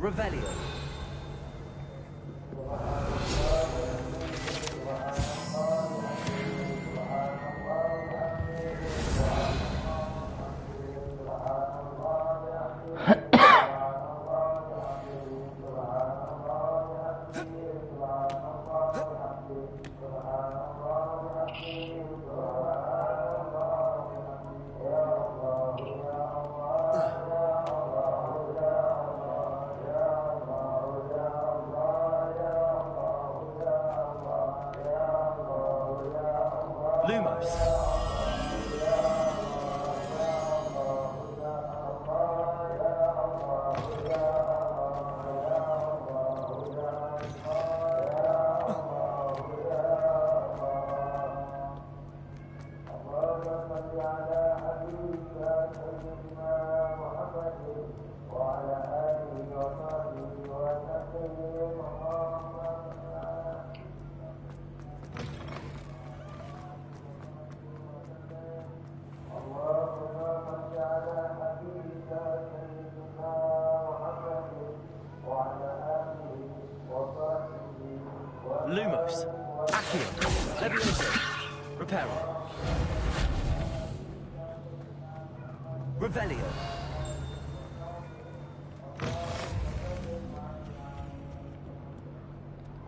Revelio. Lumos. Lumos. Accio. Levioso. Reparo. Revelio.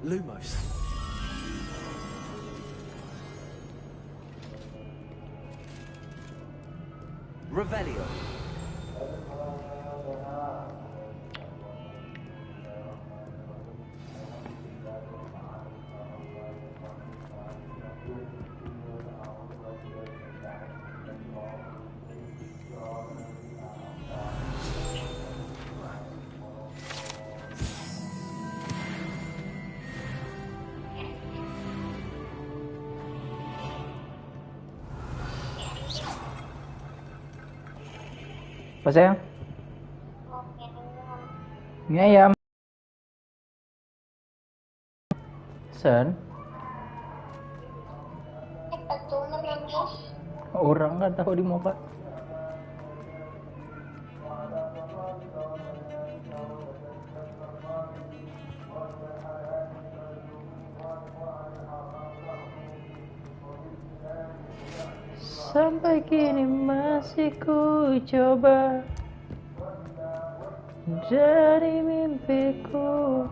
Lumos. Revelio. Apa sayang? Mie ayam. Sen? Orang nggak tahu di mau Pak. Sampai kini masih ku coba dari mimpiku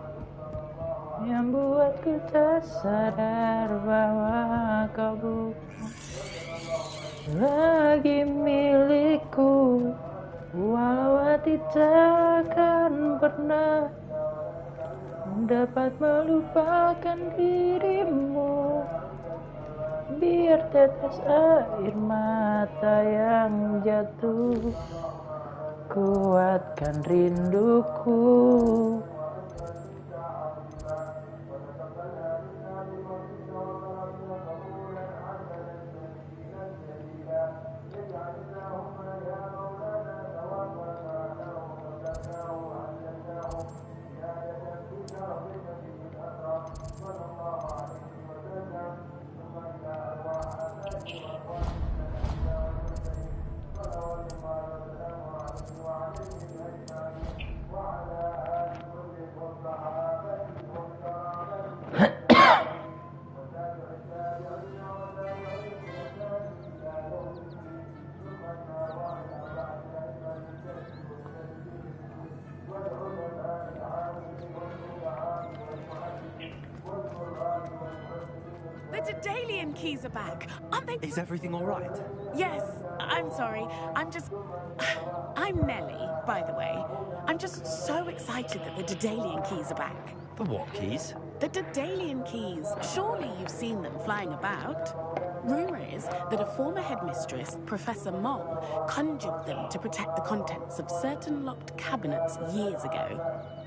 yang buatku tak sadar bahwa kau bukan lagi milikku, walau hati takkan pernah dapat melupakan dirimu. Biar tetes air mata yang jatuh kuatkan rinduku. The Daedalian keys are back, aren't they? Is everything all right? Yes, I'm sorry. I'm Nellie, by the way. I'm just so excited that the Daedalian keys are back. The what keys? The Daedalian keys. Surely you've seen them flying about. Rumour is that a former headmistress, Professor Moll, conjured them to protect the contents of certain locked cabinets years ago.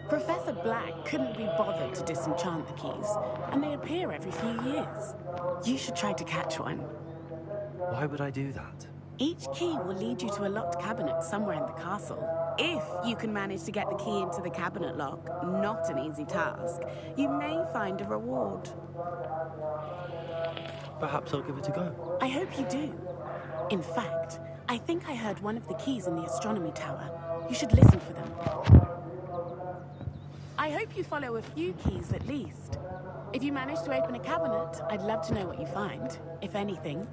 Professor Black couldn't be bothered to disenchant the keys, and they appear every few years. You should try to catch one. Why would I do that? Each key will lead you to a locked cabinet somewhere in the castle. If you can manage to get the key into the cabinet lock, not an easy task, you may find a reward. Perhaps I'll give it a go. I hope you do. In fact, I think I heard one of the keys in the astronomy tower. You should listen for them. I hope you follow a few keys at least. If you manage to open a cabinet, I'd love to know what you find, if anything.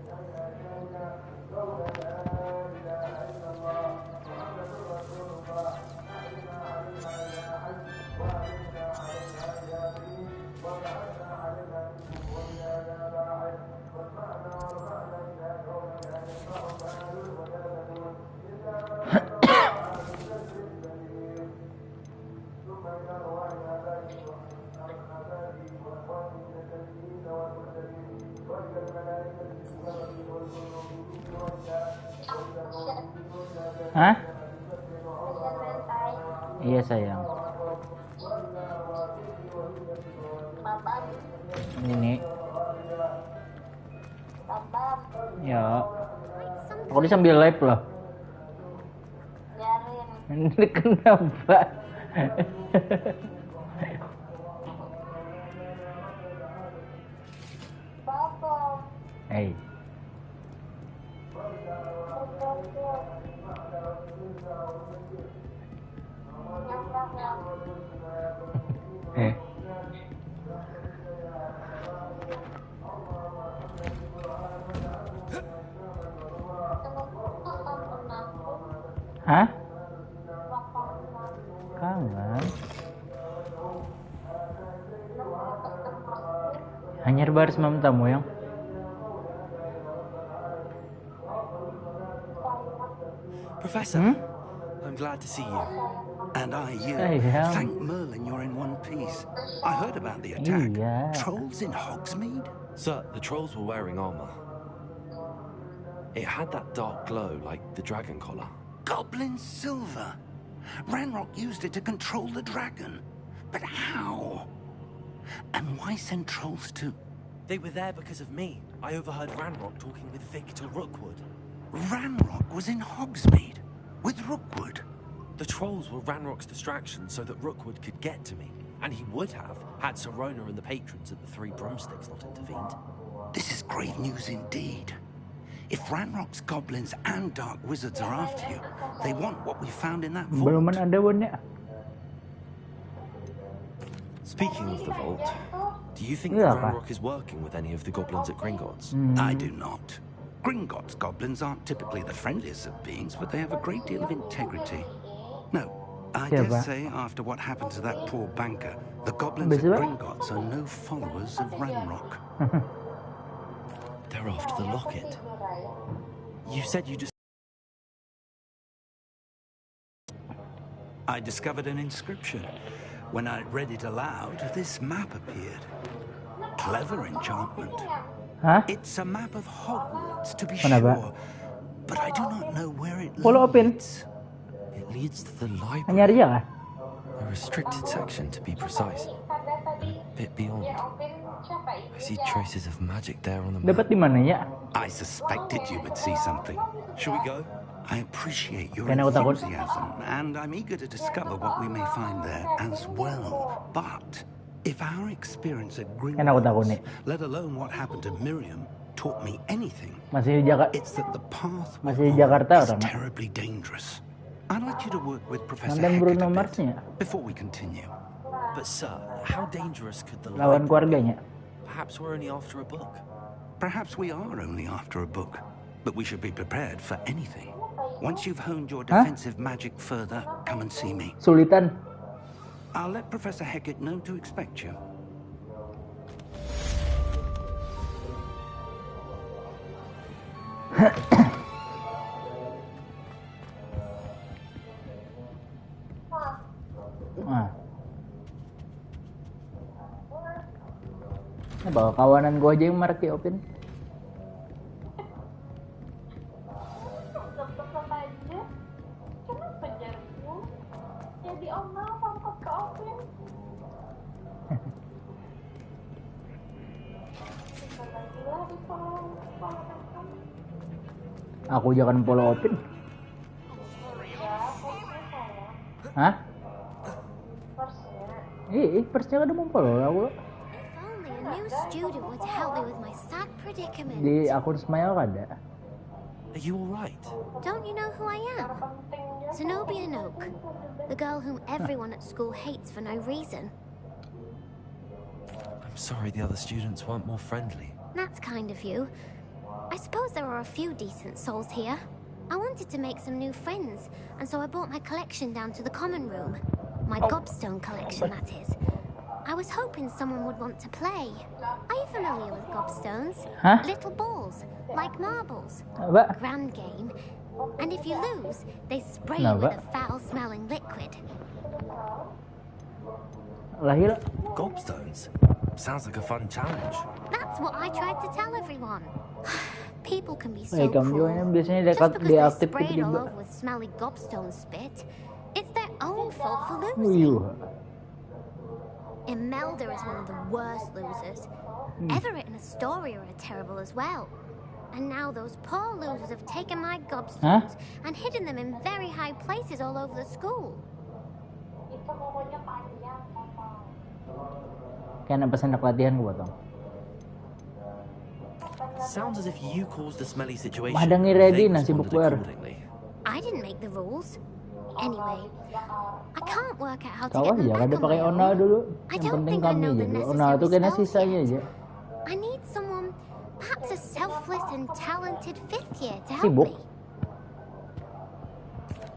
Hah? Iya sayang. Ini. Ya. Aku ini sambil live loh. Ini kenapa? Hey. Hah? Kangen. Hanya baris tamu yang. Professor, I'm glad to see you. And I you. Sayang. Thank Merlin you're in one piece. I heard about the attack. Iya. Trolls in Hogsmeade? Sir, the trolls were wearing armor. It had that dark glow like the dragon collar. Goblin silver. Ranrock used it to control the dragon. But how? And why send trolls too? They were there because of me. I overheard Ranrock talking with Victor Rookwood. Ranrock was in Hogsmeade with Rookwood. The trolls were Ranrock's distraction so that Rookwood could get to me. And he would have had Sirona and the patrons at the Three Broomsticks not intervened. This is great news indeed. If Ranrock's goblins and dark wizards are after you, they want what we found in that vault. Belum ada bonnya. Speaking of the vault, do you think Iya, that Pak. Ranrock is working with any of the goblins at Gringotts? I do not. Gringotts goblins aren't typically the friendliest of beings, but they have a great deal of integrity. No, I Siapa? dare say after what happened to that poor banker, the goblins at Besok? Gringotts are no followers of Ranrock. They're after the locket. You said you just... I discovered an inscription. When I read it aloud, this map appeared. Clever enchantment. Hah? It's a map of Hogwarts, to be Kenapa? sure, but I do not know where it Follow up in. leads. It leads to the library. Hanya dia kah? A restricted section, to be precise. And a bit beyond. I see traces of magic there on the map. Dapat di mana ya? I suspected you would see something. Shall we go? I appreciate your Kan aku takut. enthusiasm, and I'm eager to discover what we may find there as well. But if our experience at Kan aku takut nih. Gringotts, let alone what happened to Miriam, taught me anything, Masih di Jakarta. it's that the path Masih di we're on Jakarta is orangnya. terribly dangerous. I'd like you to work with Professor Nonton Hackett Bruno a bit Mars-nya. before we continue. But sir, how dangerous could the Lawan library keluarganya. be? Perhaps we're only after a book. Perhaps we are only after a book, but we should be prepared for anything. Once you've honed your Hah? defensive magic further, come and see me. Sulitan. I'll let Professor Hackett know to expect you. Nah. Ini bawa kawanan gua aja yang marki Opin. Tetap aja. Kenapa jarku? Jadi omel pangkot ke Opin. Bentar lagi lah di sekolah kamu. Aku jangan follow Opin. Hah? Persnya kan mau follow aku. Only a new student would help me with my sad predicament. Di akun Smile ada. Are you alright? Don't you know who I am? Zenobia Noak, the girl whom everyone at school hates for no reason. I'm sorry the other students weren't more friendly. That's kind of you. I suppose there are a few decent souls here. I wanted to make some new friends, and so I brought my collection down to the common room. My gobstone collection, that is. I was hoping someone would want to play. Are you familiar with gobstones? Huh? Little balls, like marbles. Apa? Grand game. And if you lose, they spray you with a foul-smelling liquid. Lahir. Gobstones? Sounds like a fun challenge. That's what I tried to tell everyone. People can be so Kamu cruel. juga biasanya Just because they're deaktif sprayed all tiba-tiba. over with smelly gobstone spit, it's their own fault for losing. Wuyuh. Imelda is one of the worst losers. Everett and Astoria are terrible as well. And now those poor losers have taken my gobstones and hidden them in very high places all over the school. Itu pokoknya panjang, Papa. Kayak anak pesan latihan gue potong. Sounds as if you caused the smelly situation. Madang and ready they nasi responded bukber. accordingly. I didn't make the rules. Anyway, I can't work out how to Kau get them aja back ada on pakai my Ona own. dulu. I Yang don't penting think I kami know aja the dulu. Ona tuh necessary kayaknya spells sisanya yet. aja. I need someone, perhaps a selfless and talented fifth year to help Sibuk. me.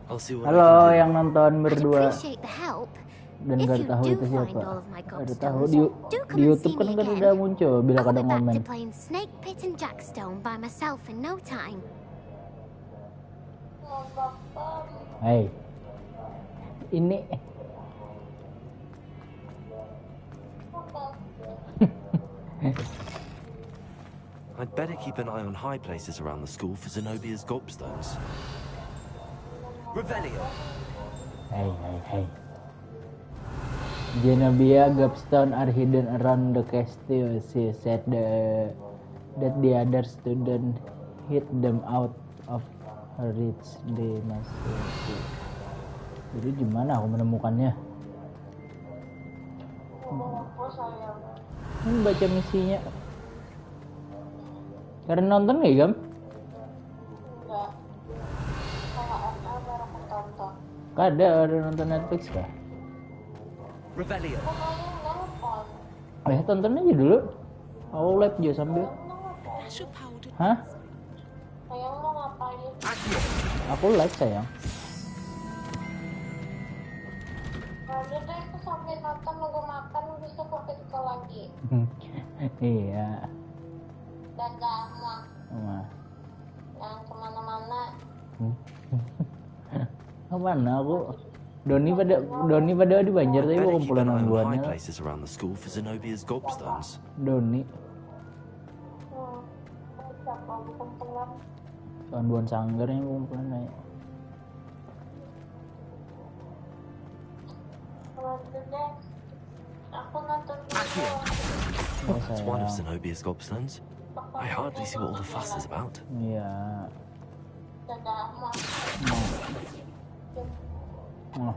I'll see what I Halo can do. yang nonton I'd berdua appreciate the help. dan If gak you tahu do itu find siapa. all of my Ada tahu gobstones, di, do come di and YouTube see kan me kan again. udah muncul bila I'll kadang be back ngomen. to playing Snake Pit and Jackstone by myself in no time. Hai. Ini I'd better keep an eye on high places around the school for Zenobia's gobstones. Revelio. Hai. Zenobia gobstone are hidden around the castle. She said that the other student hid them out of her reach. They must. Jadi gimana aku menemukannya? Ini baca misinya. Karena nonton nggak, Gam? Enggak. Kalau ML baru aku tonton. Ada nonton Netflix kah? Revelio. Pokoknya nelpon. Tonton aja dulu. Aku live juga sambil. Hah? Sayang mau ngapain? Aku live sayang. Udah deh, aku sambil nonton nunggu makan bisa ke physical lagi. Iya. Dadah, Mama. Wah. Jangan kemana-mana. Kemana aku? Doni pada di Banjar tapi Better mau keep kumpulan an eye on high ungguannya. places around the school for Zenobia's gobstones. Doni Siapa bukan keluar? kawan sanggar yang kumpulan aja. Udah deh. Aku nonton dulu. Oh, That's one of sayang. Zenobia's gobstones. I hardly see what all the fuss is about. Iya. Dadah, Mama. Oh.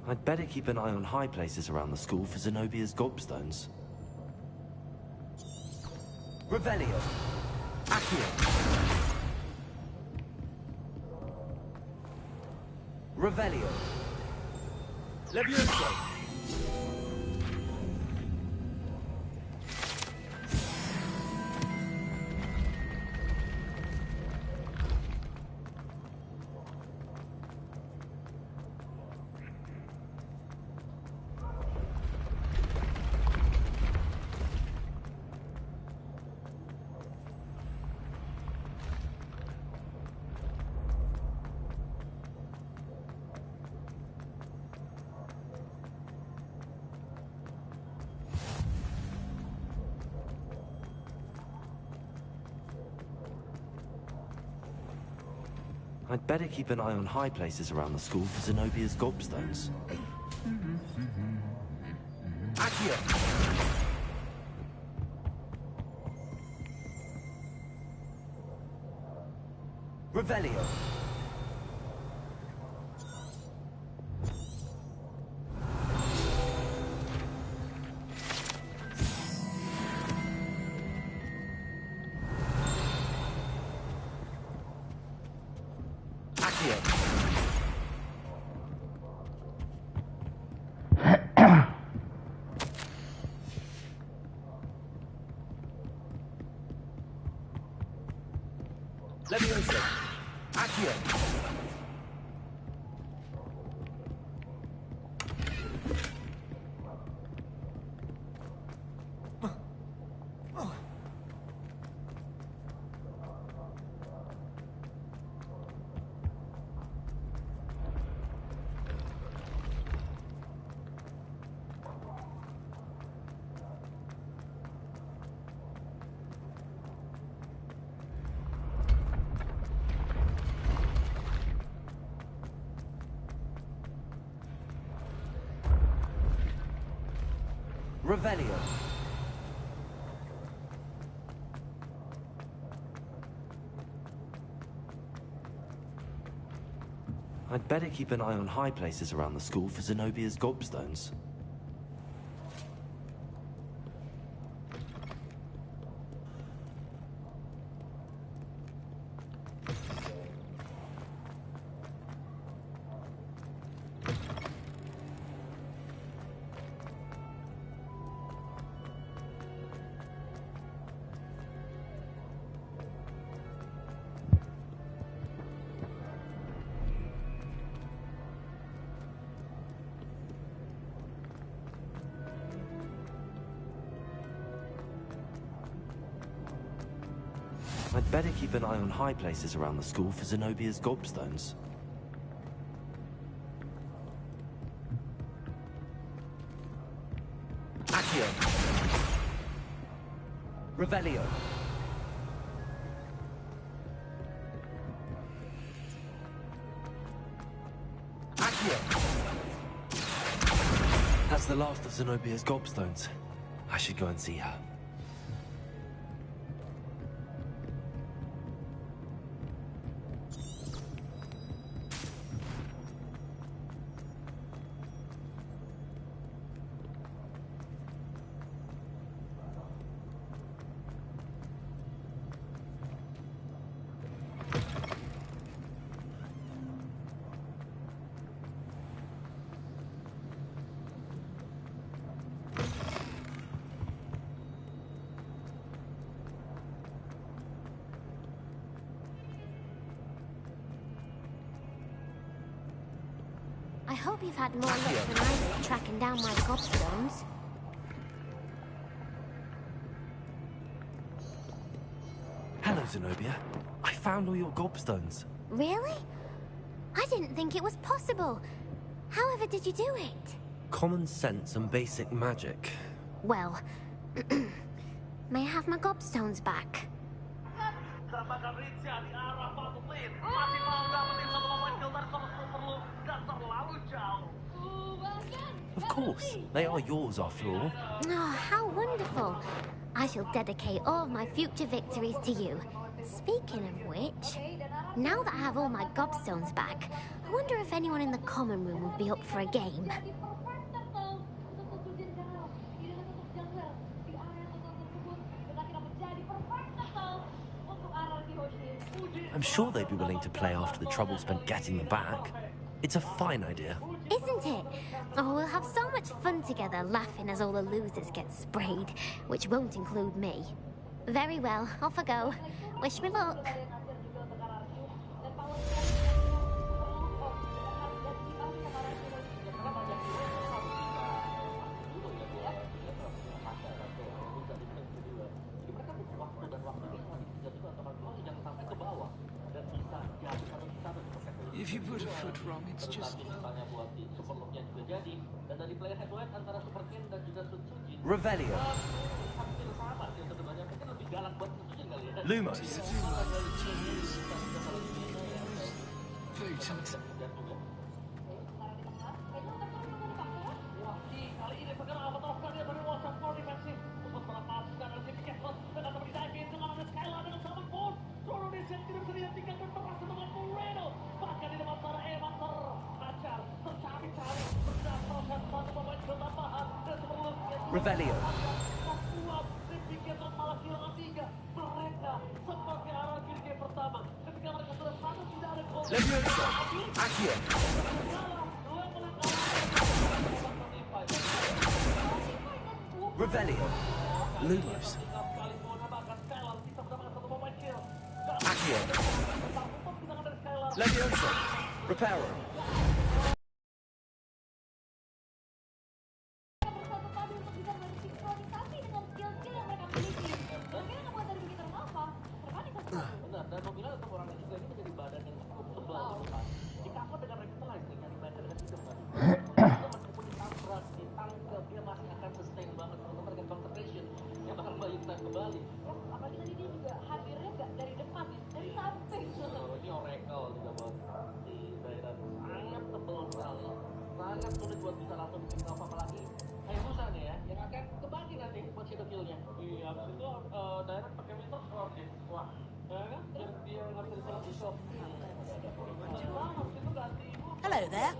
I'd better keep an eye on high places around the school for Zenobia's gobstones. Revelio. Accio. Revelio. Levioso. I'd better keep an eye on high places around the school for Zenobia's gobstones. Accio! Revelio! Levioso! Accio! Revelio. I'd better keep an eye on high places around the school for Zenobia's gobstones. I'd better keep an eye on high places around the school for Zenobia's gobstones. Accio! Revelio! Accio! That's the last of Zenobia's gobstones. I should go and see her. I hope you've had more luck than I did tracking down my gobstones. Hello, Zenobia. I found all your gobstones. Really? I didn't think it was possible. However did you do it? Common sense and basic magic. Well, may I have my gobstones back? Of course. They are yours, after all. Oh, how wonderful. I shall dedicate all of my future victories to you. Speaking of which... Now that I have all my gobstones back, I wonder if anyone in the common room would be up for a game. I'm sure they'd be willing to play after the trouble spent getting them back. It's a fine idea. Isn't it? Oh, we'll have so much fun together, laughing as all the losers get sprayed, which won't include me. Very well, off I go. Wish me luck. If you put a foot wrong, it's just... Revelio. Lumos. Potent. Revelio. Leviosa. Accio. Revelio. Lumos. Accio. Leviosa. Reparo. Hello there.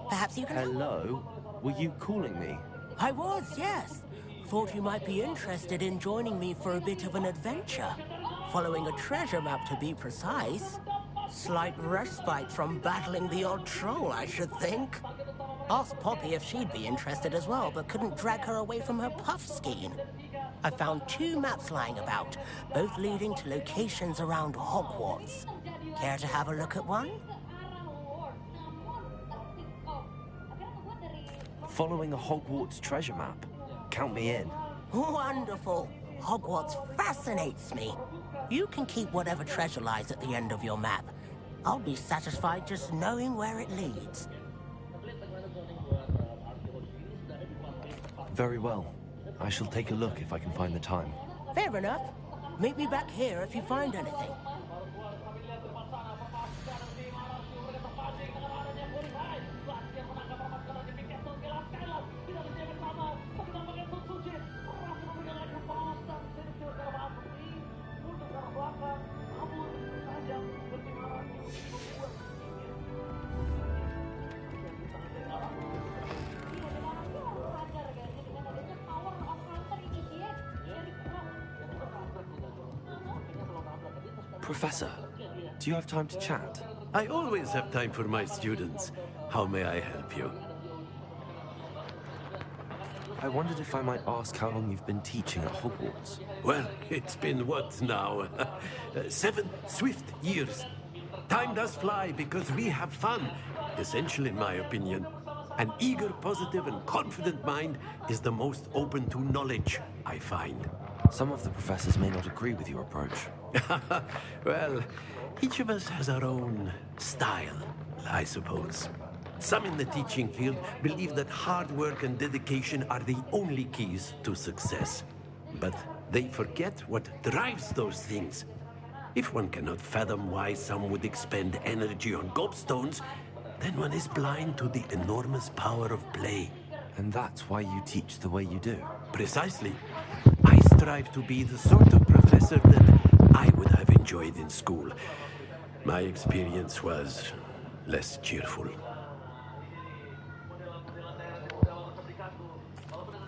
Perhaps you can... Hello? Were you calling me? I was, yes. Thought you might be interested in joining me for a bit of an adventure. Following a treasure map, to be precise. Slight respite from battling the odd troll, I should think. Asked Poppy if she'd be interested as well, but couldn't drag her away from her puff skiing. I found 2 maps lying about, both leading to locations around Hogwarts. Care to have a look at one? Following a Hogwarts treasure map. Count me in. Wonderful. Hogwarts fascinates me. You can keep whatever treasure lies at the end of your map. I'll be satisfied just knowing where it leads. Very well. I shall take a look if I can find the time. Fair enough. Meet me back here if you find anything. Professor, do you have time to chat? I always have time for my students. How may I help you? I wondered if I might ask how long you've been teaching at Hogwarts. Well, it's been what now? 7 swift years. Time does fly because we have fun, essential in my opinion. An eager, positive, and confident mind is the most open to knowledge, I find. Some of the professors may not agree with your approach. Well, each of us has our own style, I suppose. Some in the teaching field believe that hard work and dedication are the only keys to success. But they forget what drives those things. If one cannot fathom why some would expend energy on gobstones, then one is blind to the enormous power of play. And that's why you teach the way you do. Precisely. I strive to be the sort of professor that I would have enjoyed in school. My experience was less cheerful.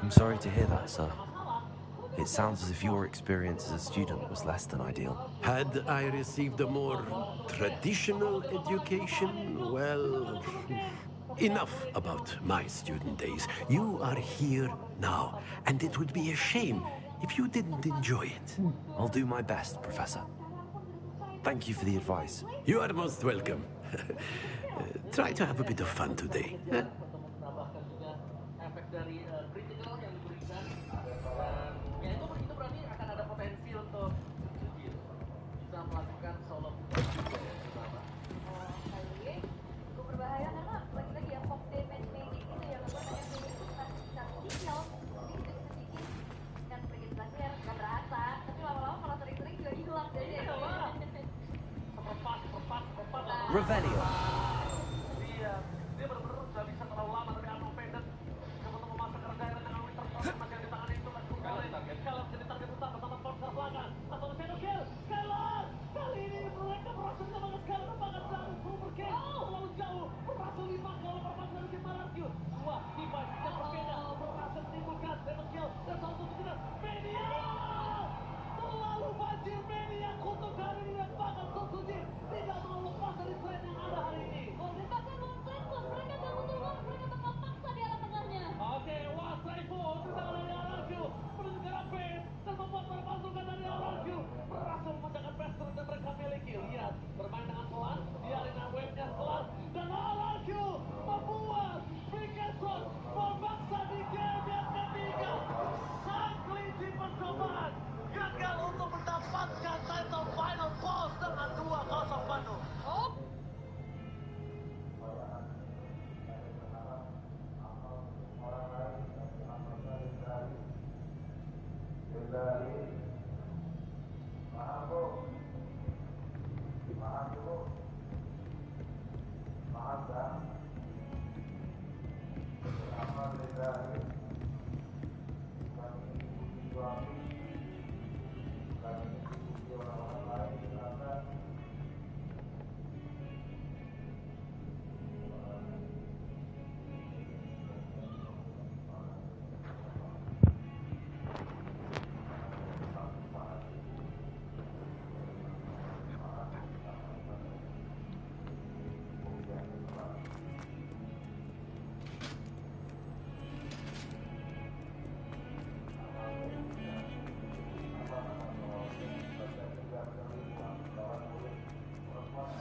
I'm sorry to hear that, sir. It sounds as if your experience as a student was less than ideal. Had I received a more traditional education, well, enough about my student days. You are here now, and it would be a shame if you didn't enjoy it. I'll do my best, Professor. Thank you for the advice. You are most welcome. Try to have a bit of fun today. Revelio.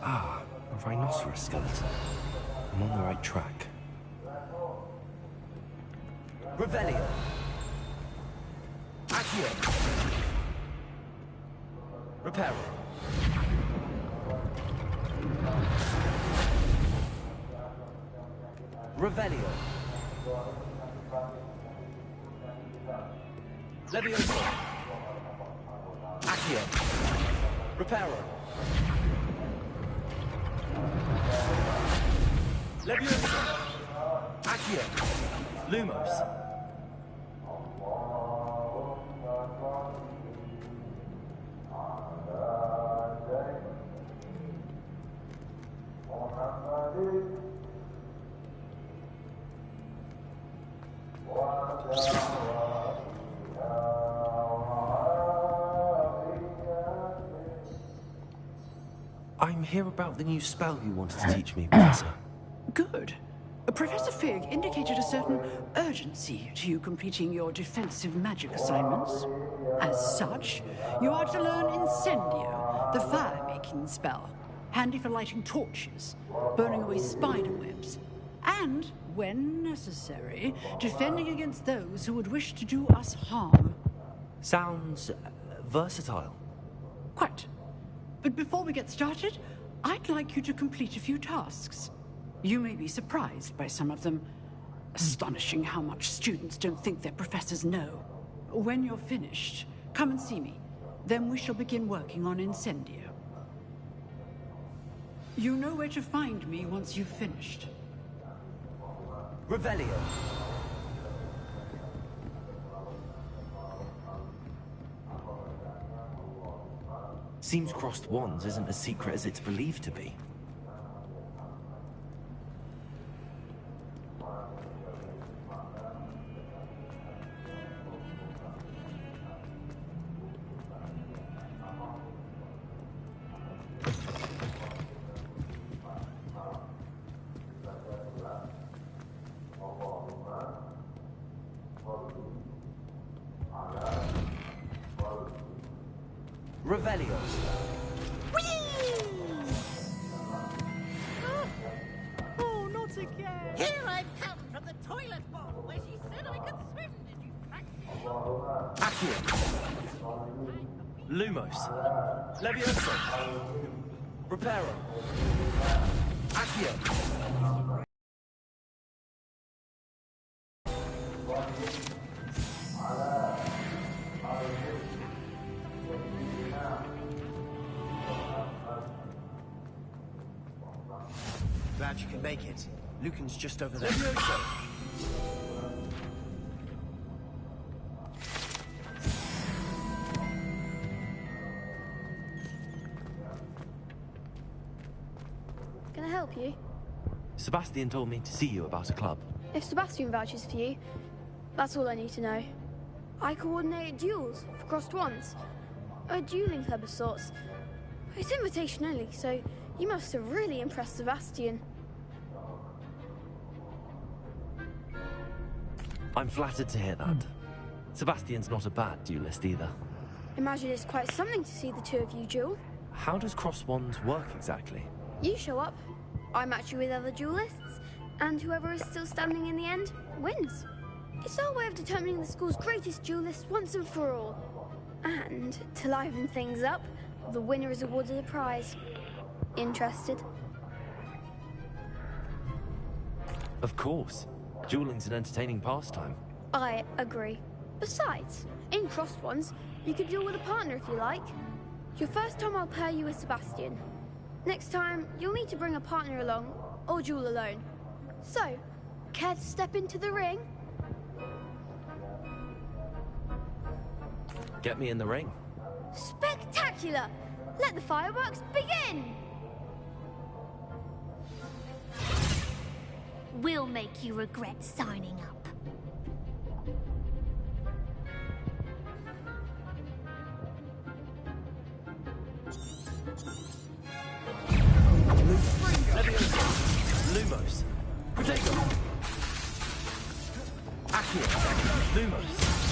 Ah, a rhinoceros skeleton. I'm on the right track. Revelio. Accio. Reparo. Revelio. Levioso. Accio. Reparo. Levioso. Accio. Lumos. I'm here about the new spell you wanted to teach me, Professor. Good. Professor Fig indicated a certain urgency to you completing your defensive magic assignments. As such, you are to learn Incendio, the fire-making spell, handy for lighting torches, burning away spider webs, and, when necessary, defending against those who would wish to do us harm. Sounds versatile. Quite. But before we get started, I'd like you to complete a few tasks. You may be surprised by some of them. Astonishing how much students don't think their professors know. When you're finished, come and see me. Then we shall begin working on Incendio. You know where to find me once you've finished. Revelio. Seems crossed wands isn't as secret as it's believed to be. Revelio. Oh, not again! Here I've come from the toilet bowl where she said I could swim. Did you practice? Accio. Lumos. Levioso. Reparo. Accio. Glad you can make it. Lucan's just over there. Levioso. Can I help you? Sebastian told me to see you about a club. If Sebastian vouches for you, that's all I need to know. I coordinate duels for crossed wands. A dueling club of sorts. It's invitation only, so you must have really impressed Sebastian. I'm flattered to hear that. Sebastian's not a bad duelist either. Imagine it's quite something to see the two of you duel. How does cross wands work exactly? You show up, I match you with other duelists, and whoever is still standing in the end wins. It's our way of determining the school's greatest duelist once and for all. And to liven things up, the winner is awarded a prize. Interested? Of course. Dueling's an entertaining pastime. I agree. Besides, in crossed ones, you could duel with a partner if you like. Your first time I'll pair you with Sebastian. Next time, you'll need to bring a partner along, or duel alone. So, care to step into the ring? Get me in the ring. Spectacular! Let the fireworks begin! We'll make you regret signing up. Lumos. Protego. Accio. Lumos.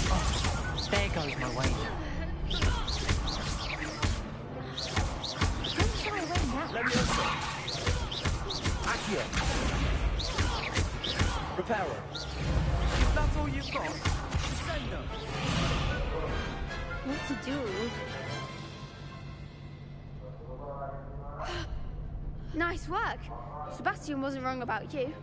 Oh, there goes my wager. Don't shy away now. Levioso. Accio. Reparo. If that's all you've got, send us. What to do? Nice work. Sebastian wasn't wrong about you.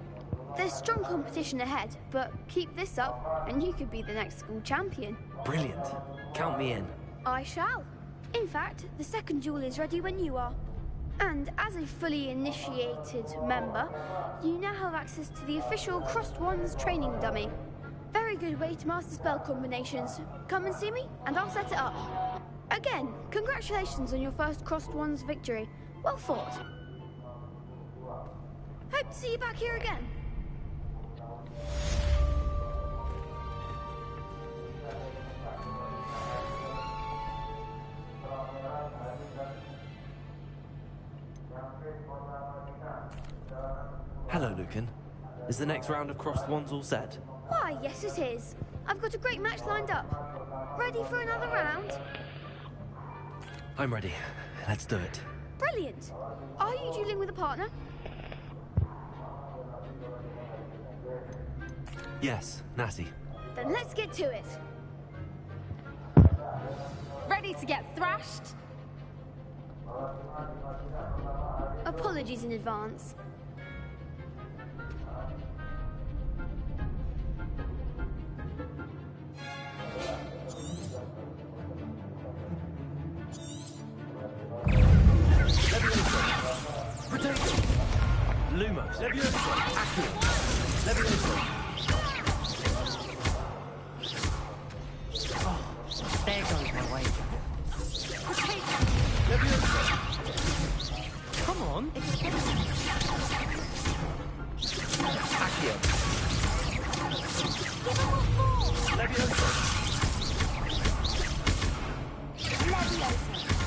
There's strong competition ahead, but keep this up and you could be the next school champion. Brilliant. Count me in. I shall. In fact, the second duel is ready when you are. And as a fully initiated member, you now have access to the official Crossed Wands training dummy. Very good way to master spell combinations. Come and see me, and I'll set it up. Again, congratulations on your first Crossed Wands victory. Well fought. Hope to see you back here again. Hello, Lucan. Is the next round of crossed wands all set? Why, yes it is. I've got a great match lined up. Ready for another round? I'm ready. Let's do it. Brilliant. Are you dueling with a partner? Yes, Natty. Then let's get to it. Ready to get thrashed? Apologies in advance. Lumos. Levioso. Accio. Levioso. Oh, there goes my wager. Levioso.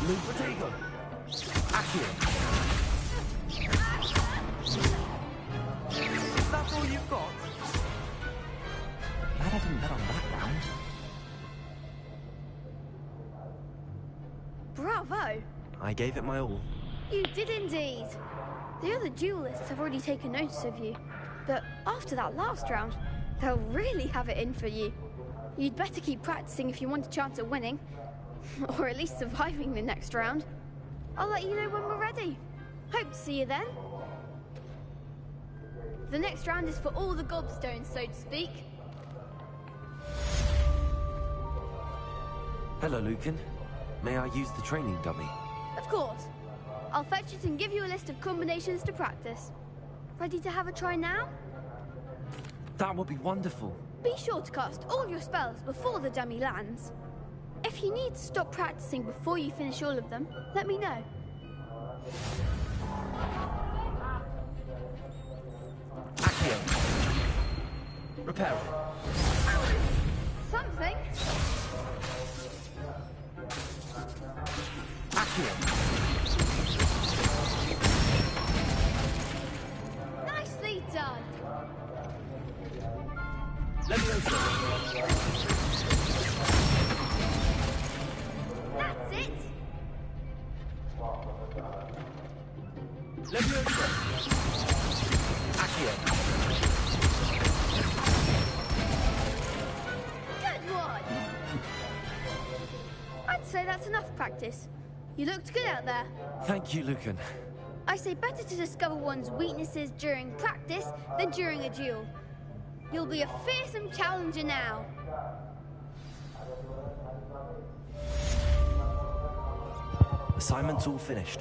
Lupatego. Accio. Is that all you've got? Glad I didn't bet on that round. Bravo! I gave it my all. You did indeed. The other duelists have already taken notice of you, but after that last round, they'll really have it in for you. You'd better keep practicing if you want a chance at winning, or at least surviving the next round. I'll let you know when we're ready. Hope to see you then. The next round is for all the gobstones, so to speak. Hello, Lucan. May I use the training dummy? Of course. I'll fetch it and give you a list of combinations to practice. Ready to have a try now? That would be wonderful. Be sure to cast all your spells before the dummy lands. If you need to stop practicing before you finish all of them, let me know. Accio. Repair. Something. Accio. Nicely done. Leviosa. That's it. Leviosa. Accio. Good one. I'd say that's enough practice. You looked good out there. Thank you, Lucan. I say better to discover one's weaknesses during practice than during a duel. You'll be a fearsome challenger now. Assignment's all finished.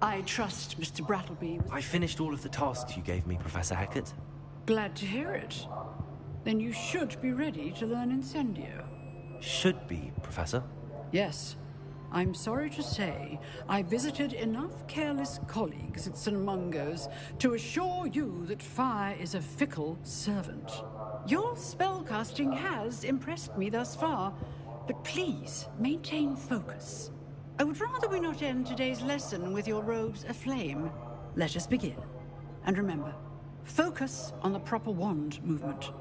I trust Mr. Brattleby. I finished all of the tasks you gave me, Professor Hackett. Glad to hear it. Then you should be ready to learn Incendio. Should be, Professor. Yes. I'm sorry to say, I visited enough careless colleagues at St. Mungo's to assure you that fire is a fickle servant. Your spellcasting has impressed me thus far, but please maintain focus. I would rather we not end today's lesson with your robes aflame. Let us begin. And remember, focus on the proper wand movement.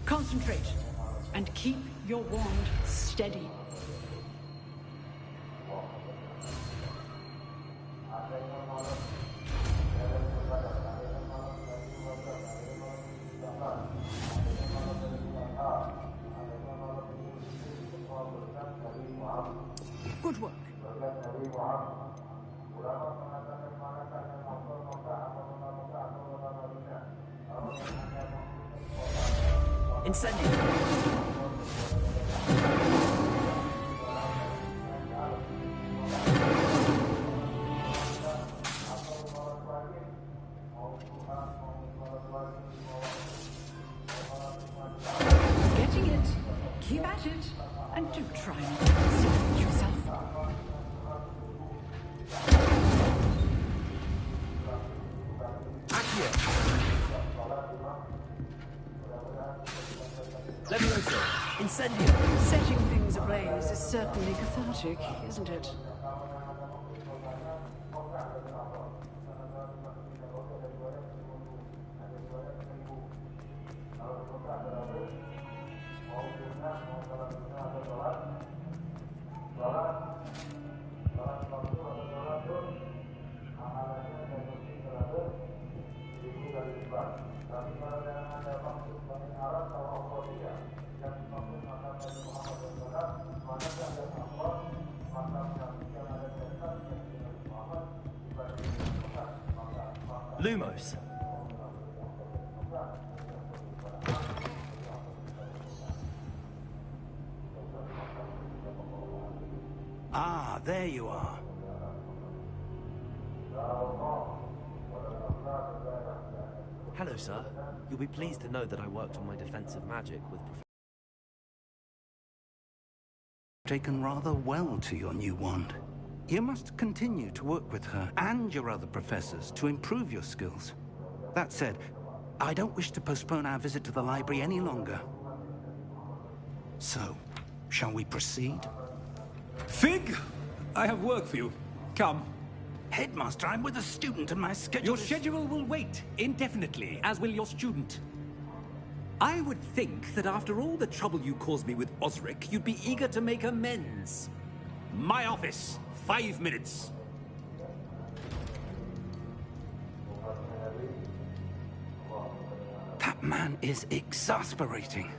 Concentrate, and keep your wand steady. Good work. Incendio. Getting it. Keep at it. And do try and separate yourself. Leviosa. Incendio. Setting things ablaze is certainly cathartic, isn't it? Lumos. Ah, there you are. Hello, sir. You'll be pleased to know that I worked on my defensive magic with Taken rather well to your new wand. You must continue to work with her and your other professors to improve your skills. That said, I don't wish to postpone our visit to the library any longer. So, shall we proceed? Fig! I have work for you. Come. Headmaster, I'm with a student and my schedule Your schedule will wait indefinitely, as will your student. I would think that after all the trouble you caused me with Osric, you'd be eager to make amends. My office, 5 minutes. That man is exasperating.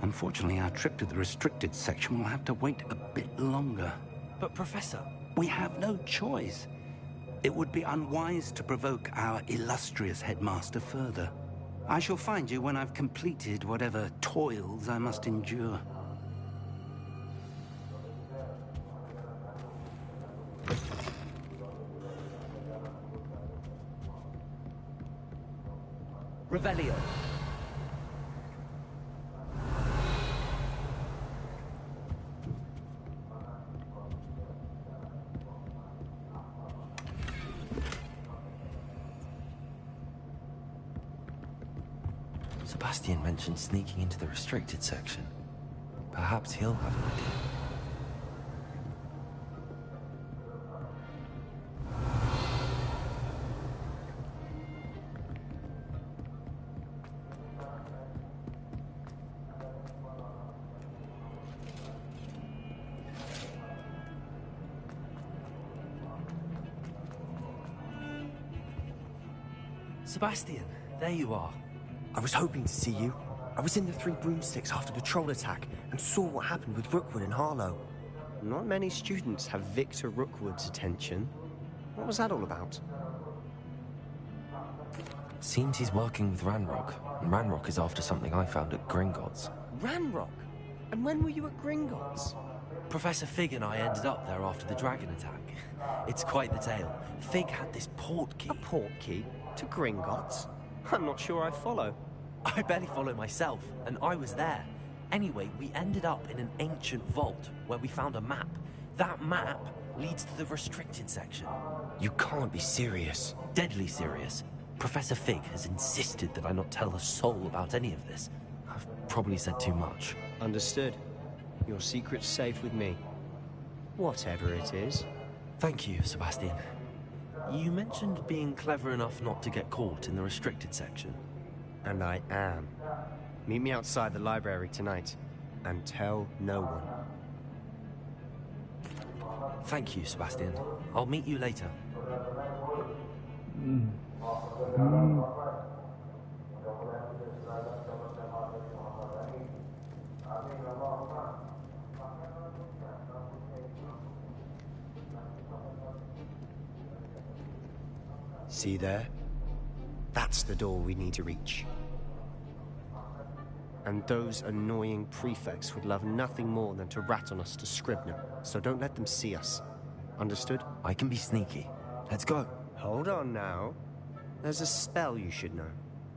Unfortunately, our trip to the restricted section will have to wait a bit longer. But, Professor... We have no choice. It would be unwise to provoke our illustrious headmaster further. I shall find you when I've completed whatever toils I must endure. Revelio. Sebastian mentioned sneaking into the restricted section. Perhaps he'll have an idea. Sebastian, there you are. I was hoping to see you. I was in the Three Broomsticks after the troll attack and saw what happened with Rookwood and Harlow. Not many students have Victor Rookwood's attention. What was that all about? Seems he's working with Ranrock, and Ranrock is after something I found at Gringotts. Ranrock? And when were you at Gringotts? Professor Fig and I ended up there after the dragon attack. It's quite the tale. Fig had this port key. A port key? To Gringotts? I'm not sure I follow. I barely follow myself, and I was there. Anyway, we ended up in an ancient vault where we found a map. That map leads to the restricted section. You can't be serious. Deadly serious. Professor Fig has insisted that I not tell a soul about any of this. I've probably said too much. Understood. Your secret's safe with me. Whatever it is. Thank you, Sebastian. You mentioned being clever enough not to get caught in the restricted section. And I am. Meet me outside the library tonight, and tell no one. Thank you, Sebastian. I'll meet you later. See there? That's the door we need to reach. And those annoying prefects would love nothing more than to rat on us to Scribner, so don't let them see us. Understood? I can be sneaky. Let's go. Hold on now. There's a spell you should know.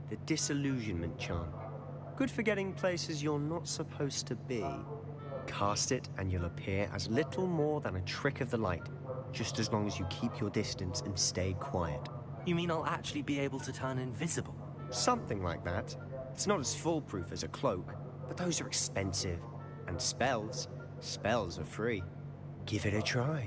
The Disillusionment Charm. Good for getting places you're not supposed to be. Cast it and you'll appear as little more than a trick of the light, just as long as you keep your distance and stay quiet. You mean I'll actually be able to turn invisible? Something like that. It's not as foolproof as a cloak, but those are expensive. And spells are free. Give it a try.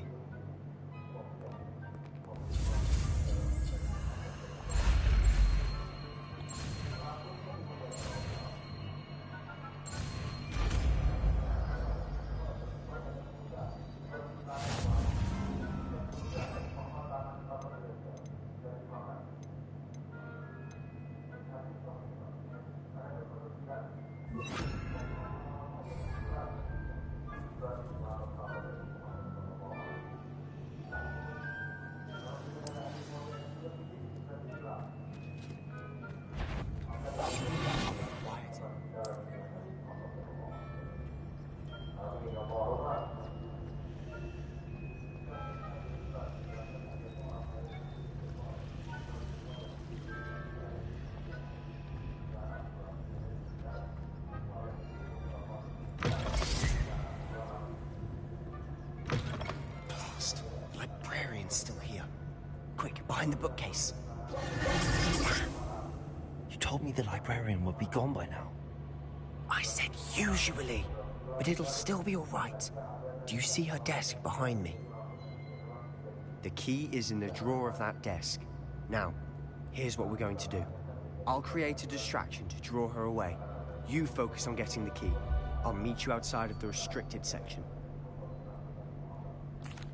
behind the bookcase. You told me the librarian would be gone by now. I said usually, but it'll still be all right. Do you see her desk behind me? The key is in the drawer of that desk. Now, here's what we're going to do. I'll create a distraction to draw her away. You focus on getting the key. I'll meet you outside of the restricted section.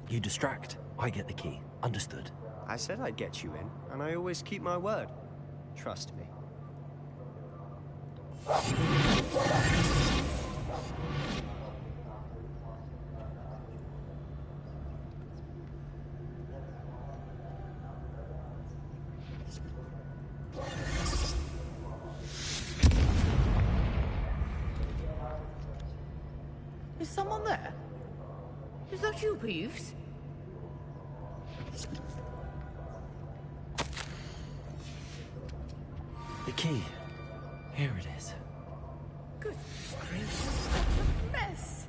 You distract, I get the key. Understood. I said I'd get you in, and I always keep my word. Trust me. Is someone there? Is that you, Peeves? The key. Here it is. Good gracious, what a mess!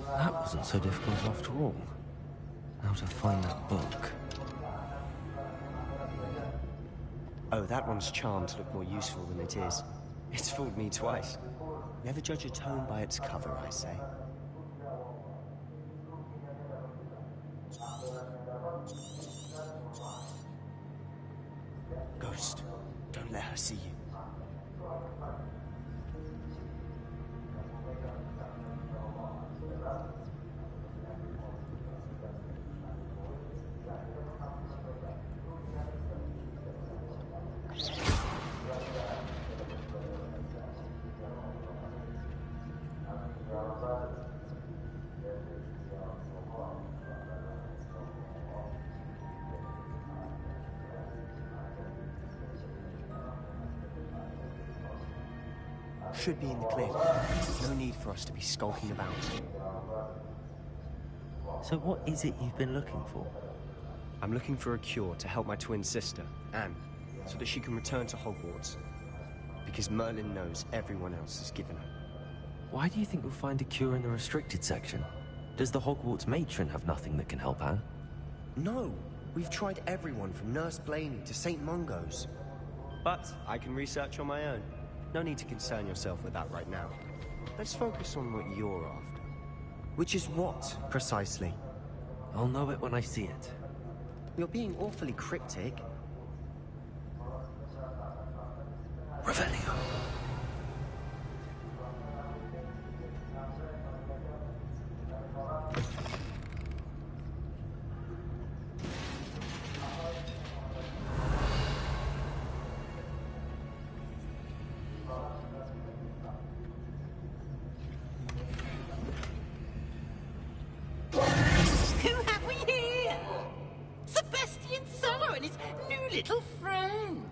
That wasn't so difficult after all. How to find that book. Oh, that one's charmed to look more useful than it is. It's fooled me twice. Never judge a tome by its cover, I say. Ghost, don't let her see you. Should be in the clear. No need for us to be skulking about. So what is it you've been looking for? I'm looking for a cure to help my twin sister, Anne, so that she can return to Hogwarts. Because Merlin knows everyone else is given her. Why do you think we'll find a cure in the restricted section? Does the Hogwarts matron have nothing that can help Anne? No! We've tried everyone from Nurse Blaney to St. Mungo's. But I can research on my own. No need to concern yourself with that right now. Let's focus on what you're after. Which is what, precisely? I'll know it when I see it. You're being awfully cryptic. Revelio. Little friend,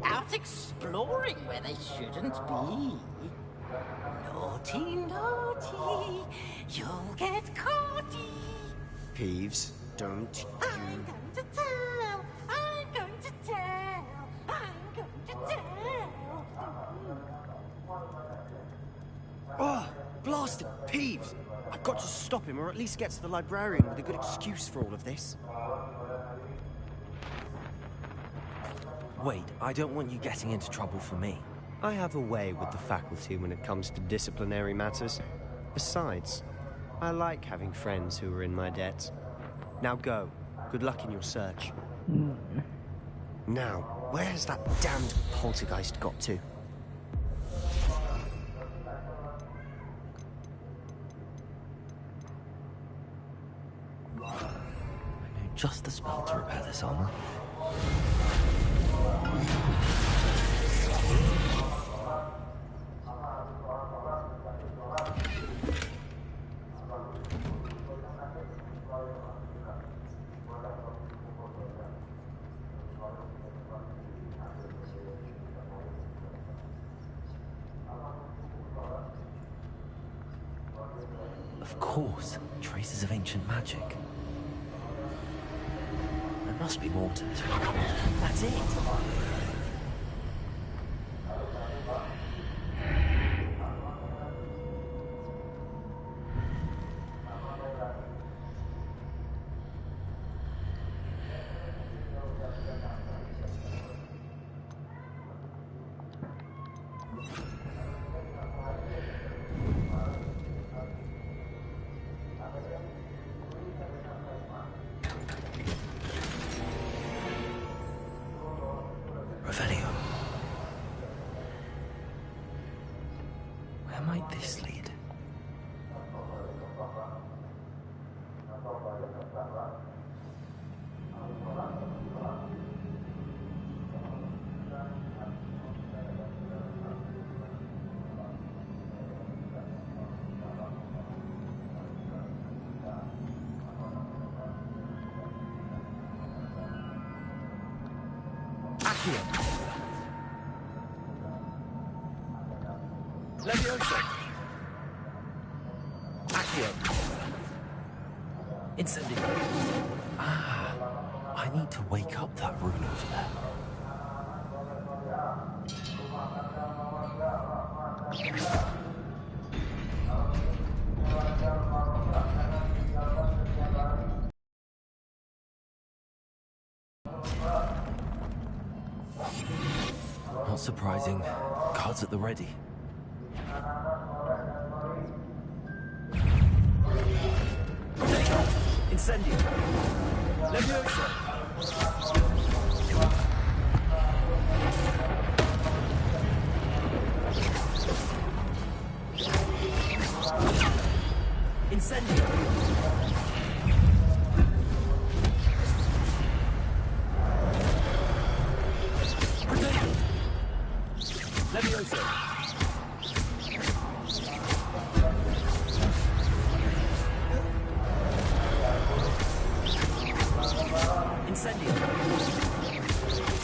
out exploring where they shouldn't be. Naughty, naughty, you'll get caughty. Peeves, don't you... I'm going to tell, I'm going to tell, I'm going to tell. Oh, blasted Peeves! I've got to stop him, or at least get to the librarian with a good excuse for all of this. Wait, I don't want you getting into trouble for me. I have a way with the faculty when it comes to disciplinary matters. Besides, I like having friends who are in my debt. Now go. Good luck in your search. Now, where has that damned poltergeist got to? I know just the spell to repair this armor. Of course, traces of ancient magic. There must be more to this. That's it. Revelio. Where might this lead? Leviosa! Accio! Incendio! Ah, I need to wake up that rune over there. Not surprising. Cards at the ready. Incendio! Leviosa! Incendio! Leviosa! Incendio!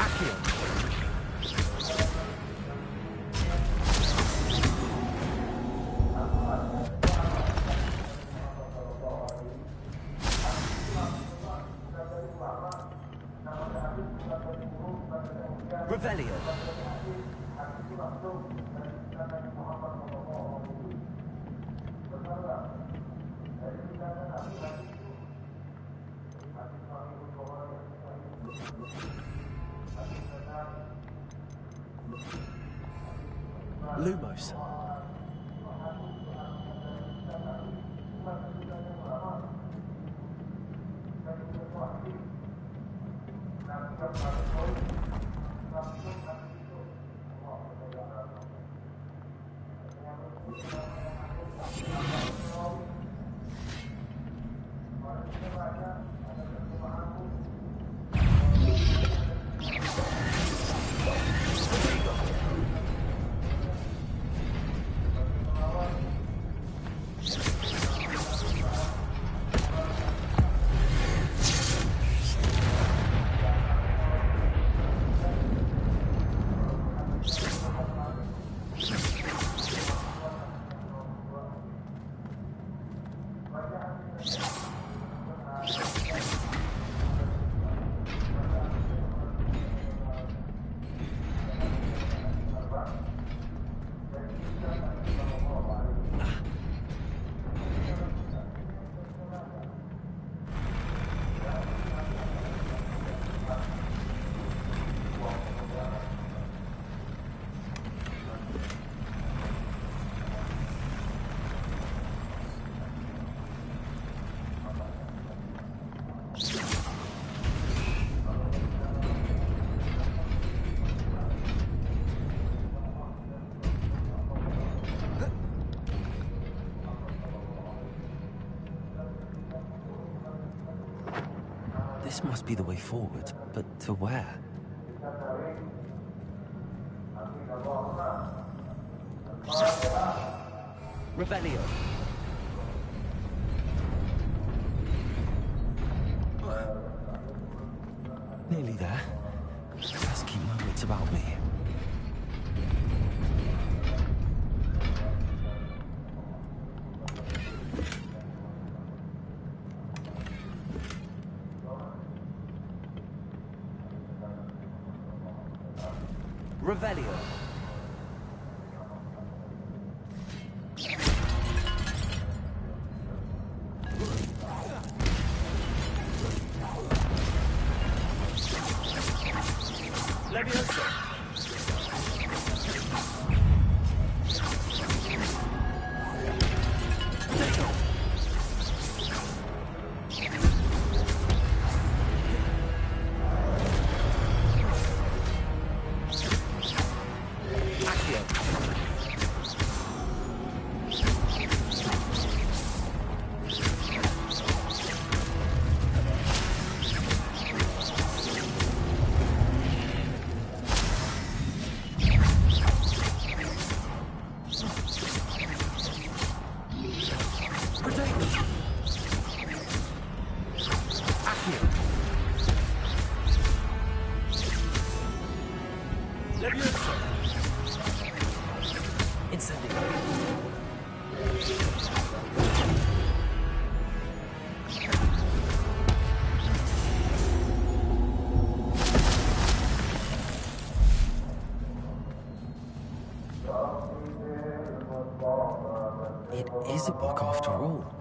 Accio! Revelio! Lumos. This must be the way forward, but to where? Revelio. Nearly there. Just keep my wits about me. Revelio. Leviosa. Leviosa. Incendio. It is a book after all.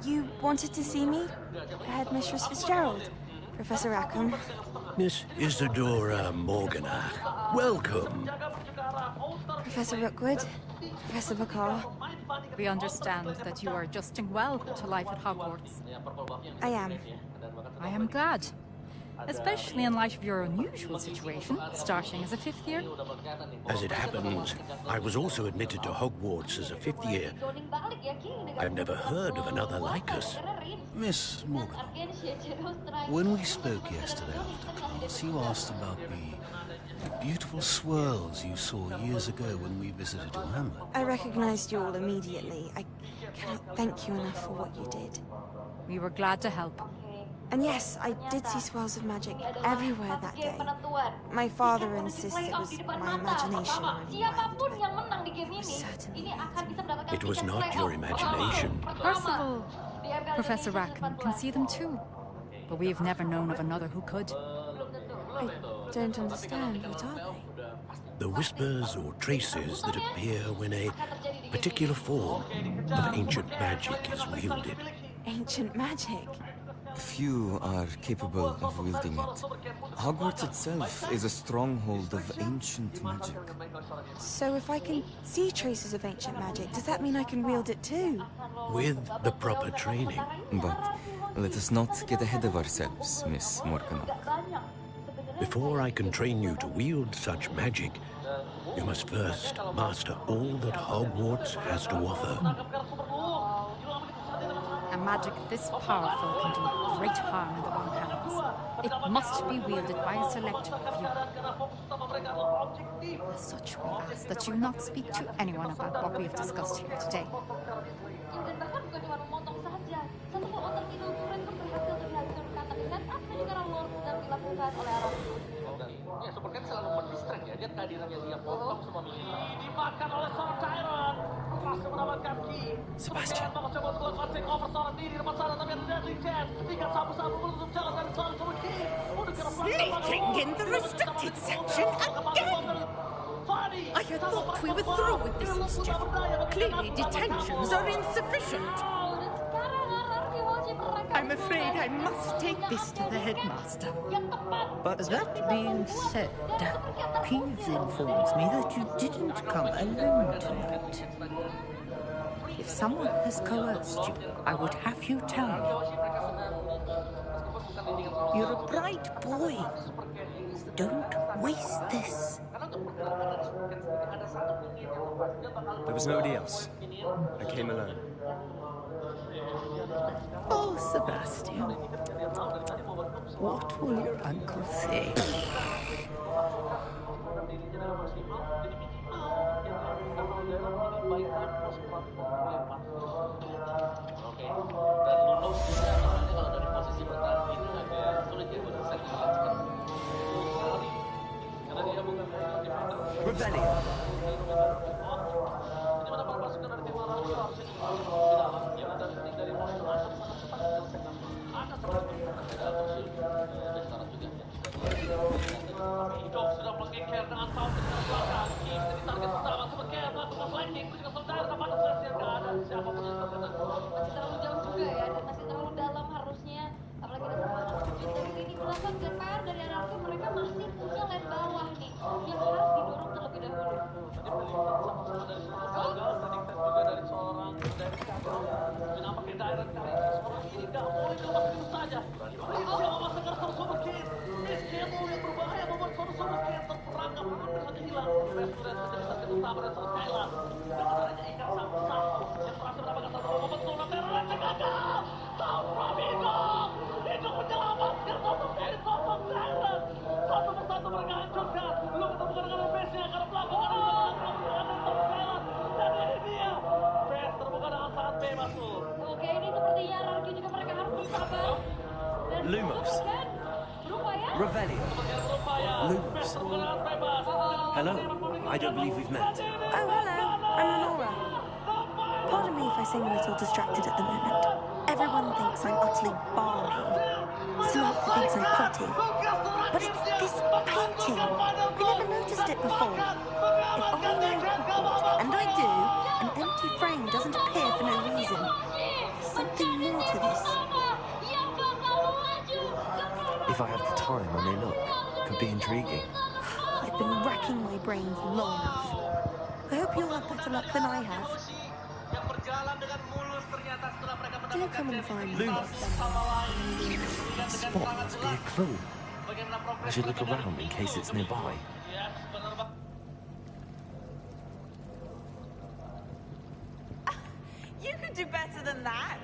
You wanted to see me? Headmistress Fitzgerald? Professor Rackham? Miss Isadora Morganach, welcome. Professor Rookwood? Professor Bakar? We understand that you are adjusting well to life at Hogwarts. I am. I am glad. Especially in light of your unusual situation, starting as a fifth year. As it happens, I was also admitted to Hogwarts as a fifth year. I've never heard of another like us. Miss Morgan, when we spoke yesterday after class, you asked about the beautiful swirls you saw years ago when we visited your hamlet. I recognized you all immediately. I cannot thank you enough for what you did. We were glad to help. And yes, I did see swirls of magic everywhere that day. My father insists it was my imagination running wild, but it was certainly It was not your imagination. Percival, Professor Rackham can see them too. But we've never known of another who could. I don't understand. What are they? The whispers or traces that appear when a particular form of ancient magic is wielded. Ancient magic? Few are capable of wielding it. Hogwarts itself is a stronghold of ancient magic. So if I can see traces of ancient magic, does that mean I can wield it too? With the proper training. But let us not get ahead of ourselves, Miss Morgan. Before I can train you to wield such magic, you must first master all that Hogwarts has to offer. A magic this powerful can do great harm in the wrong hands. It must be wielded by a select few. As such, we ask that you not speak to anyone about what we have discussed here today. Sebastian. Sneaking in the restricted section again! I had thought we were through with this mischief. Clearly detentions are insufficient. I'm afraid I must take this to the headmaster. But that being said, Peeves informs me that you didn't come alone tonight. If someone has coerced you, I would have you tell me. You're a bright boy. Don't waste this. There was nobody else. I came alone. Oh, Sebastian. What will your uncle say? Lumos. Revelio. Lumos. Hello. I don't believe we've met. Oh, hello. I'm Lenora. Pardon me if I seem a little distracted at the moment. Everyone thinks I'm utterly balmy. Samantha thinks I'm pretty. But it's this painting. I never noticed it before. If I know Hogwarts, and I do, an empty frame doesn't appear for no reason. There's something more to this. If I have the time, I may look. Could be intriguing. I've been racking my brains long enough. I hope you'll have better luck than I have. Do come and find me. This spot must be a clue. I should look around in case it's nearby. You could do better than that.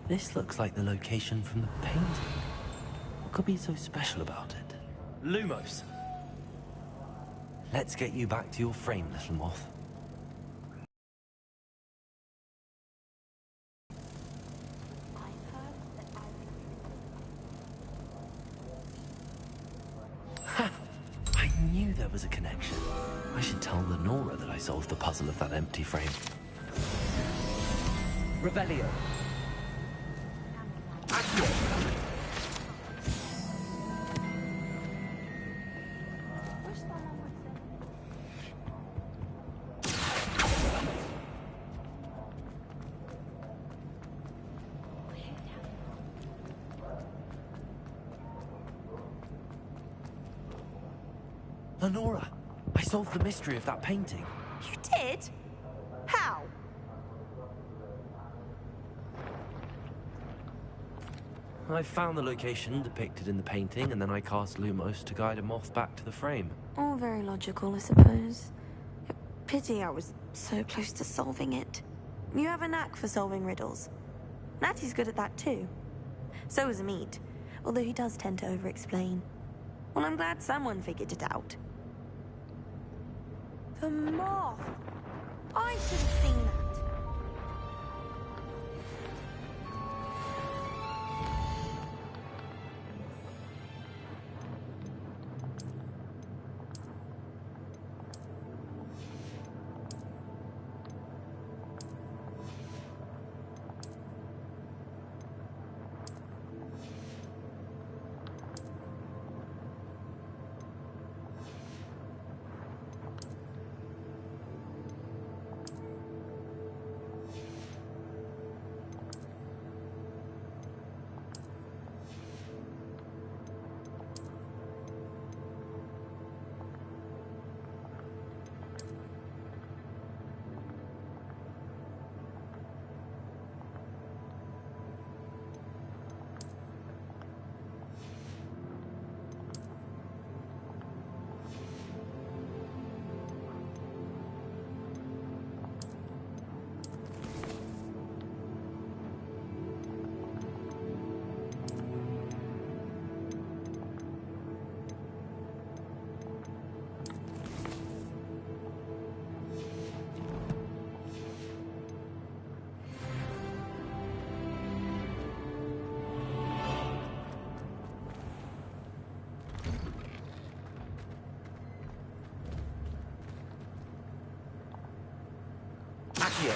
This looks like the location from the painting. What could be so special about it? Lumos! Let's get you back to your frame, little moth. Ha! I knew there was a connection. I should tell Lenora that I solved the puzzle of that empty frame. Revelio. Accio. Lenora, I solved the mystery of that painting. You did? How? I found the location depicted in the painting, and then I cast Lumos to guide a moth back to the frame. All very logical, I suppose. Pity I was so close to solving it. You have a knack for solving riddles. Natty's good at that too. So is Amit, although he does tend to over-explain. Well, I'm glad someone figured it out. The moth! I should have seen that. here.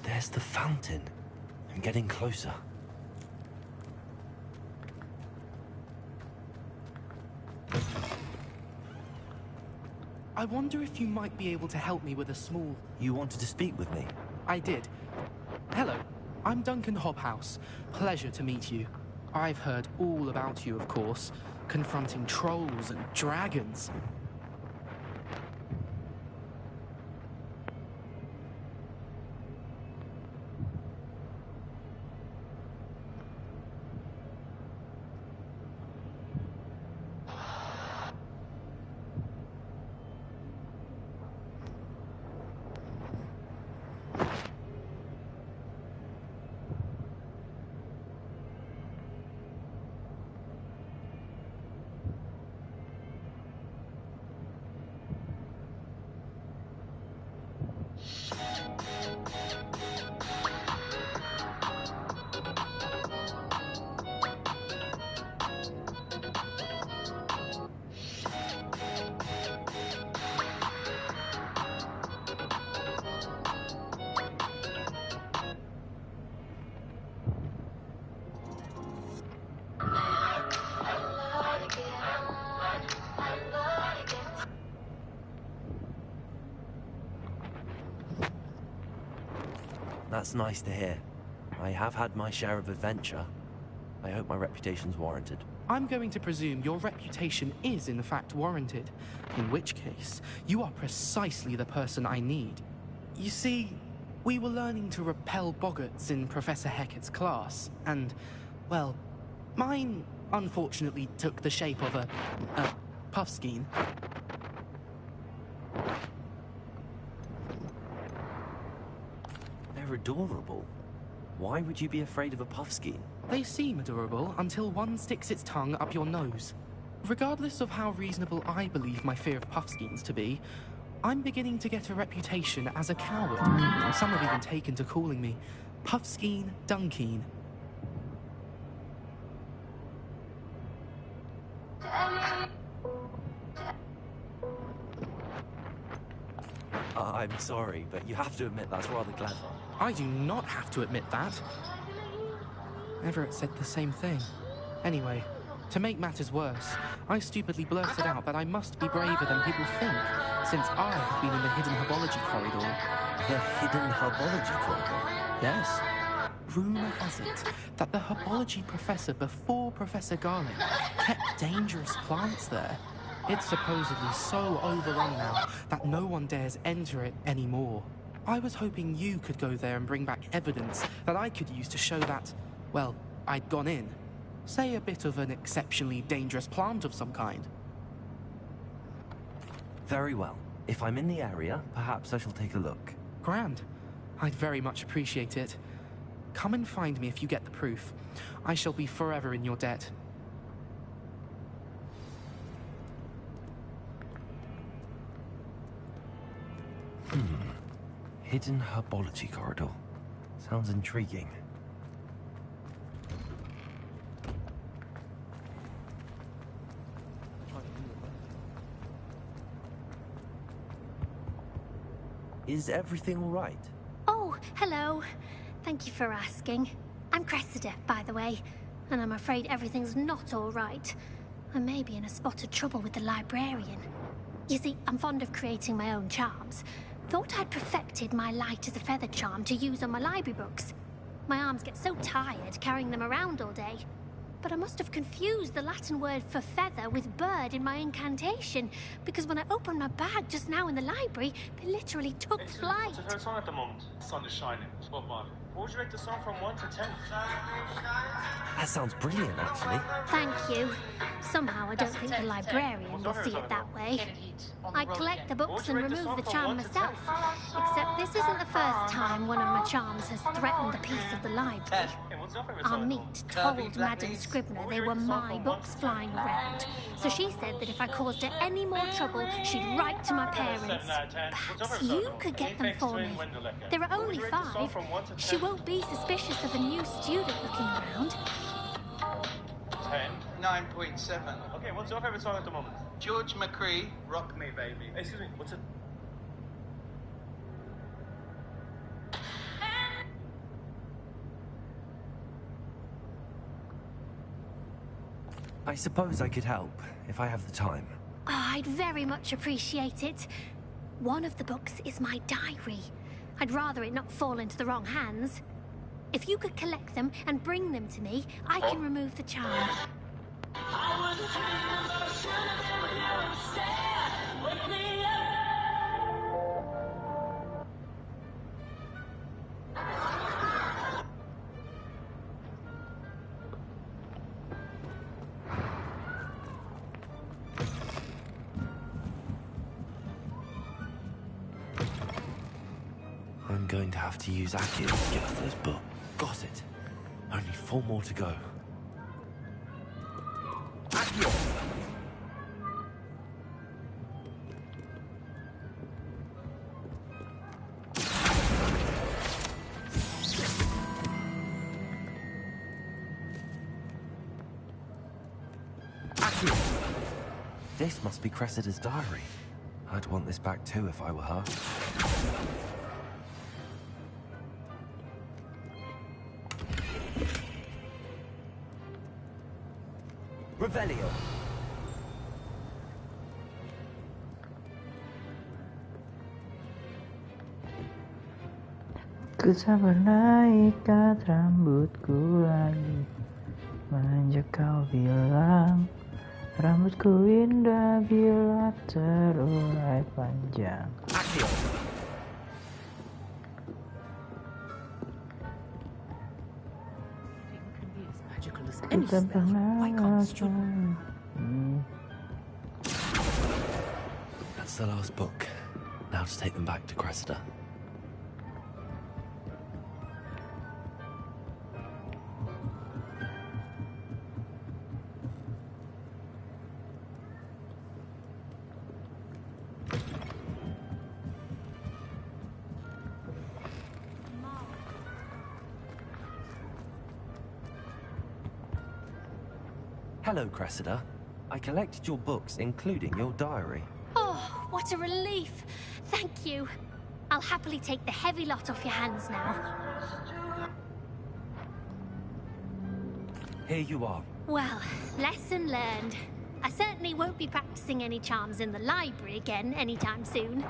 There's the fountain. I'm getting closer. I wonder if you might be able to help me with a small... You wanted to speak with me? I did. Hello, I'm Duncan Hobhouse. Pleasure to meet you. I've heard all about you, of course, confronting trolls and dragons. That's nice to hear. I have had my share of adventure. I hope my reputation's warranted. I'm going to presume your reputation is in fact warranted, in which case, you are precisely the person I need. You see, we were learning to repel boggarts in Professor Hecat's class, and, well, mine unfortunately took the shape of a puffskein. They're adorable. Why would you be afraid of a puffskein? They seem adorable until one sticks its tongue up your nose. Regardless of how reasonable I believe my fear of puffskeins to be, I'm beginning to get a reputation as a coward. Some have even taken to calling me Puffskein Dunkeen. I'm sorry, but you have to admit that's rather clever. I do not have to admit that. Everett said the same thing. Anyway, to make matters worse, I stupidly blurted out that I must be braver than people think, since I have been in the hidden herbology corridor. The hidden herbology corridor? Yes. Rumour has it that the herbology professor before Professor Garlick kept dangerous plants there. It's supposedly so overrun now that no one dares enter it anymore. I was hoping you could go there and bring back evidence that I could use to show that, well, I'd gone in. Say a bit of an exceptionally dangerous plant of some kind. Very well. If I'm in the area, perhaps I shall take a look. Grand. I'd very much appreciate it. Come and find me if you get the proof. I shall be forever in your debt. Hidden herbology corridor. Sounds intriguing. Is everything all right? Oh, hello. Thank you for asking. I'm Cressida, by the way, and I'm afraid everything's not all right. I may be in a spot of trouble with the librarian. You see, I'm fond of creating my own charms. Thought I'd perfected my light as a feather charm to use on my library books. My arms get so tired carrying them around all day. But I must have confused the Latin word for feather with bird in my incantation, because when I opened my bag just now in the library, they literally took flight. It's her song at the moment. The sun is shining. Spot on. What would you rate the song from 1 to 10? That sounds brilliant, actually. Thank you. Somehow I don't think the librarian will see it that way. I collect the books and remove the charm myself. Except this isn't the first time one of my charms has threatened a piece of the library. Our meet told Madame Scribner they were my books flying around. So she said that if I caused her any more trouble, she'd write to my parents. Perhaps you could get them for me. There are only 5. She won't be suspicious of a new student looking around. 10. 9.7. Okay, what's your favorite song at the moment? George McCree, Rock Me Baby. Excuse me, what's it? I suppose I could help, if I have the time. Oh, I'd very much appreciate it. One of the books is my diary. I'd rather it not fall into the wrong hands. If you could collect them and bring them to me, I can remove the charm. I'm going to have to use Akio to get off this book. Got it. Only 4 more to go. Akio! Akio! This must be Cressida's diary. I'd want this back too if I were her. Revelio. Ku tak pernah ikat rambutku lagi. Manja kau bilang rambutku indah bila terurai panjang. Akio. Ku tak pernah That's the last book. Now to take them back to Cressida. Hello, Cressida. I collected your books, including your diary. Oh, what a relief. Thank you. I'll happily take the heavy lot off your hands now. Here you are. Well, lesson learned. I certainly won't be practicing any charms in the library again anytime soon.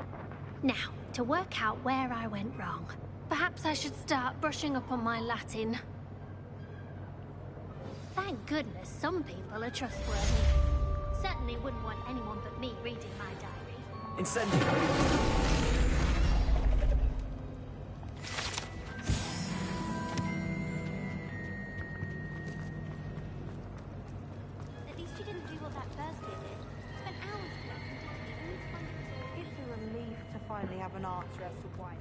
Now, to work out where I went wrong. Perhaps I should start brushing up on my Latin. Thank goodness some people are trustworthy. Certainly wouldn't want anyone but me reading my diary. Incendio! At least you didn't do what that first kid did. Spent hours collecting, didn't you? It's a relief to finally have an answer as to why.